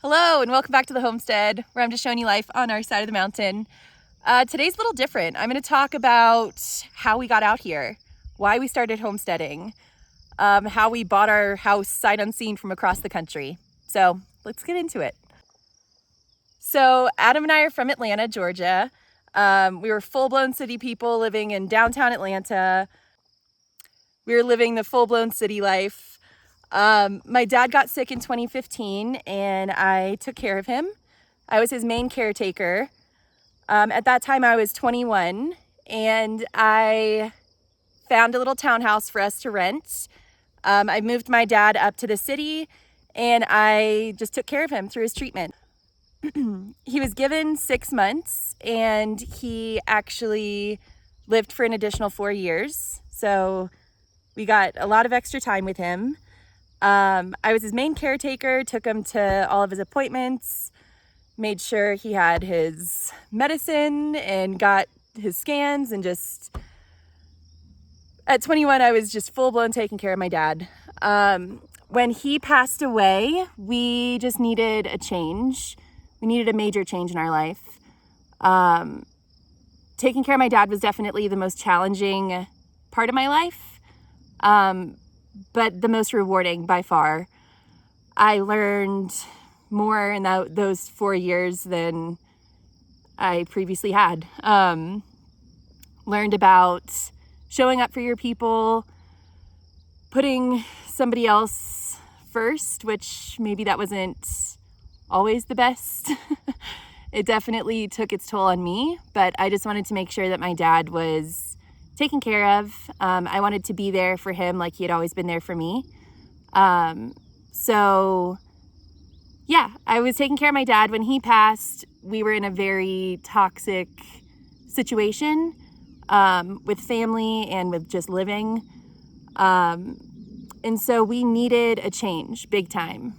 Hello and welcome back to the homestead, where I'm just showing you life on our side of the mountain. Today's a little different. I'm going to talk about how we got out here, why we started homesteading, how we bought our house sight unseen from across the country. So let's get into it. So Adam and I are from Atlanta, Georgia. We were full-blown city people living in downtown Atlanta. We were living the full-blown city life. My dad got sick in 2015 and I took care of him. I was his main caretaker. At that time I was 21 and I found a little townhouse for us to rent. I moved my dad up to the city and I just took care of him through his treatment. He was given 6 months and he actually lived for an additional 4 years. So we got a lot of extra time with him. I was his main caretaker, took him to all of his appointments, made sure he had his medicine and got his scans, and just at 21, I was just full-blown taking care of my dad. When he passed away, we just needed a change. We needed a major change in our life. Taking care of my dad was definitely the most challenging part of my life. But the most rewarding by far. I learned more in those 4 years than I previously had. Learned about showing up for your people, putting somebody else first, which maybe that wasn't always the best. It definitely took its toll on me, but I just wanted to make sure that my dad was taken care of. I wanted to be there for him like he had always been there for me. So yeah, I was taking care of my dad. When he passed, we were in a very toxic situation with family and with just living. And so we needed a change big time.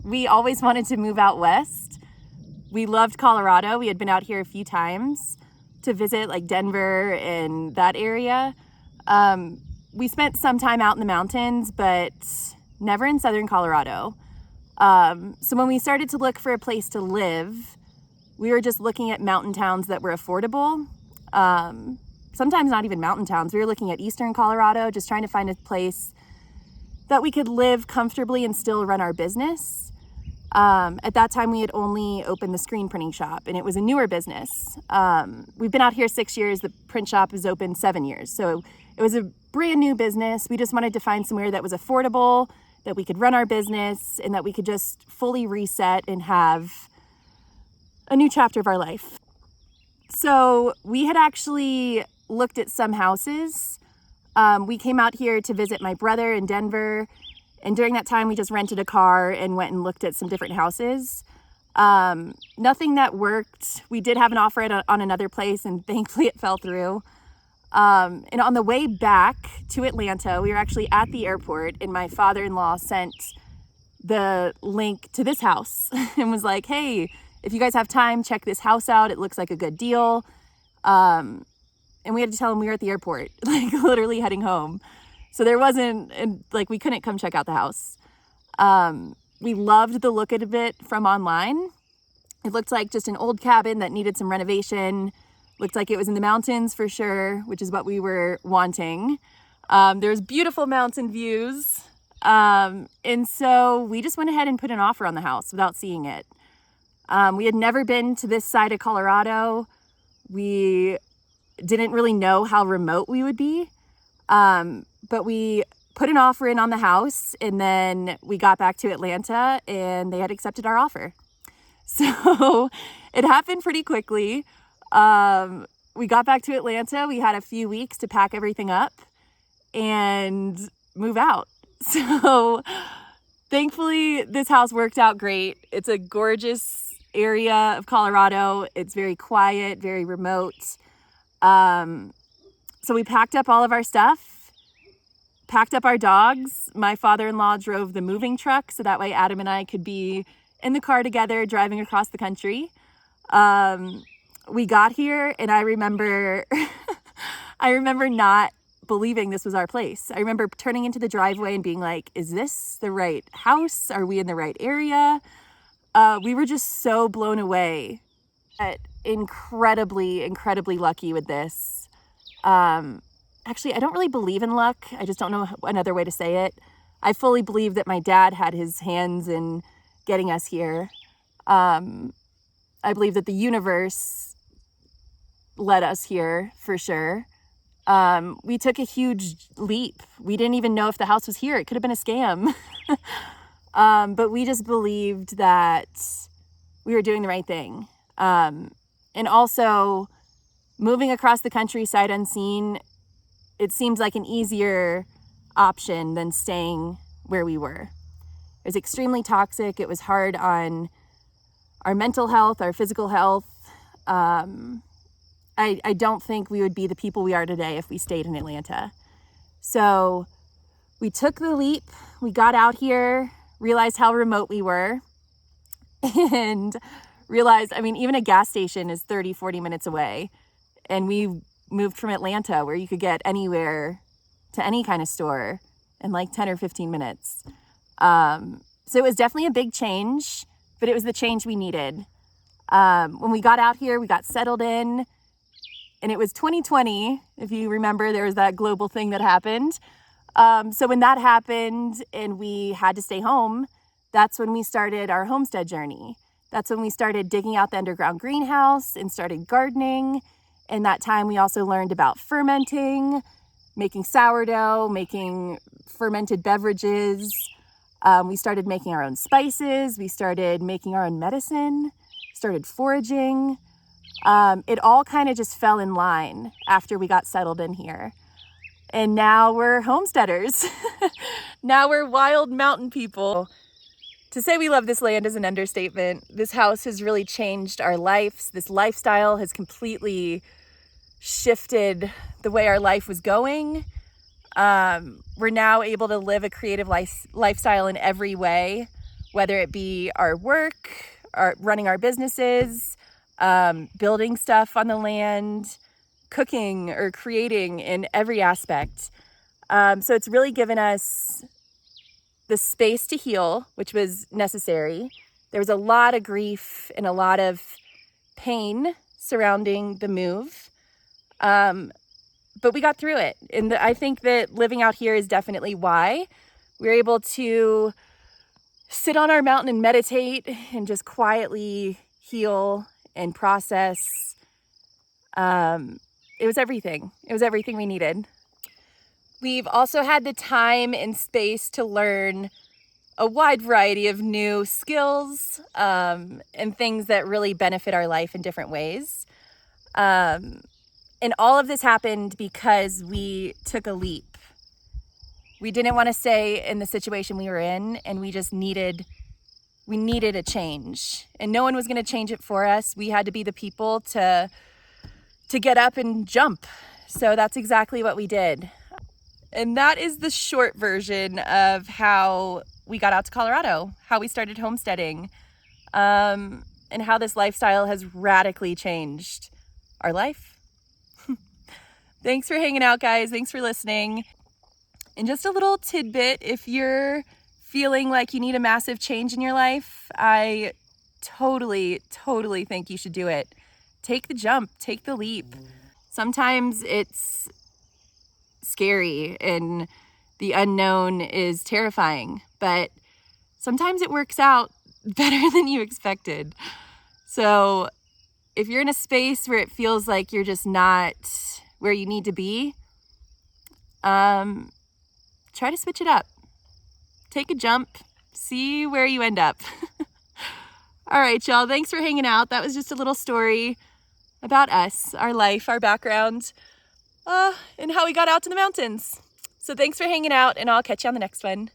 We always wanted to move out west. We loved Colorado. We had been out here a few times to visit, like Denver and that area. We spent some time out in the mountains, but never in southern Colorado. So when we started to look for a place to live, we were just looking at mountain towns that were affordable. Sometimes not even mountain towns. We were looking at eastern Colorado, just trying to find a place that we could live comfortably and still run our business. At that time, we had only opened the screen printing shop, and it was a newer business. We've been out here 6 years. The print shop was open 7 years. So it was a brand new business. We just wanted to find somewhere that was affordable, that we could run our business, and that we could just fully reset and have a new chapter of our life. So we had actually looked at some houses. We came out here to visit my brother in Denver. And during that time, we just rented a car and went and looked at some different houses. Nothing that worked. We did have an offer on another place, and thankfully it fell through. And on the way back to Atlanta, we were actually at the airport, and my father-in-law sent the link to this house and was like, hey, if you guys have time, check this house out. It looks like a good deal. And we had to tell him we were at the airport, like literally heading home. So there wasn't, like, we couldn't come check out the house. We loved the look of it from online. It looked like just an old cabin that needed some renovation. Looked like it was in the mountains for sure, which is what we were wanting. There's beautiful mountain views. And so we just went ahead and put an offer on the house without seeing it. We had never been to this side of Colorado. We didn't really know how remote we would be. But we put an offer in on the house, and then we got back to Atlanta and they had accepted our offer. So it happened pretty quickly. We got back to Atlanta. We had a few weeks to pack everything up and move out. So thankfully this house worked out great. It's a gorgeous area of Colorado. It's very quiet, very remote. So we packed up all of our stuff. Packed up our dogs. My father-in-law drove the moving truck, so that way Adam and I could be in the car together driving across the country. We got here and I remember not believing this was our place. I remember turning into the driveway and being like, is this the right house? Are we in the right area? We were just so blown away. Incredibly, incredibly lucky with this. Actually, I don't really believe in luck. I just don't know another way to say it. I fully believe that my dad had his hands in getting us here. I believe that the universe led us here for sure. We took a huge leap. We didn't even know if the house was here. It could have been a scam. But we just believed that we were doing the right thing. And also moving across the countryside unseen, it seems like an easier option than staying where we were. It was extremely toxic. It was hard on our mental health, our physical health. I don't think we would be the people we are today if we stayed in Atlanta. So we took the leap, we got out here, realized how remote we were, and realized, I mean, even a gas station is 30, 40 minutes away. And we moved from Atlanta where you could get anywhere to any kind of store in like 10 or 15 minutes. So it was definitely a big change, but it was the change we needed. When we got out here, we got settled in, and it was 2020. If you remember, there was that global thing that happened. So when that happened and we had to stay home, that's when we started our homestead journey. That's when we started digging out the underground greenhouse and started gardening. In that time, we also learned about fermenting, making sourdough, making fermented beverages. We started making our own spices. We started making our own medicine, started foraging. It all kind of just fell in line after we got settled in here. And now we're homesteaders. Now we're wild mountain people. To say we love this land is an understatement. This house has really changed our lives. This lifestyle has completely shifted the way our life was going. We're now able to live a creative lifestyle in every way, whether it be our work, running our businesses, building stuff on the land, cooking or creating in every aspect. So it's really given us the space to heal, which was necessary. There was a lot of grief and a lot of pain surrounding the move. But we got through it. And I think that living out here is definitely why we're able to sit on our mountain and meditate and just quietly heal and process. It was everything. It was everything we needed. We've also had the time and space to learn a wide variety of new skills and things that really benefit our life in different ways. And all of this happened because we took a leap. We didn't want to stay in the situation we were in, and we needed a change. And no one was going to change it for us. We had to be the people to get up and jump. So that's exactly what we did. And that is the short version of how we got out to Colorado, how we started homesteading, and how this lifestyle has radically changed our life. Thanks for hanging out, guys. Thanks for listening. And just a little tidbit, if you're feeling like you need a massive change in your life, I totally think you should do it. Take the jump, take the leap. Sometimes it's scary and the unknown is terrifying, but sometimes it works out better than you expected. So if you're in a space where it feels like you're just not where you need to be, try to switch it up. Take a jump, see where you end up. All right, y'all, thanks for hanging out. That was just a little story about us, our life, our background, and how we got out to the mountains. So thanks for hanging out, and I'll catch you on the next one.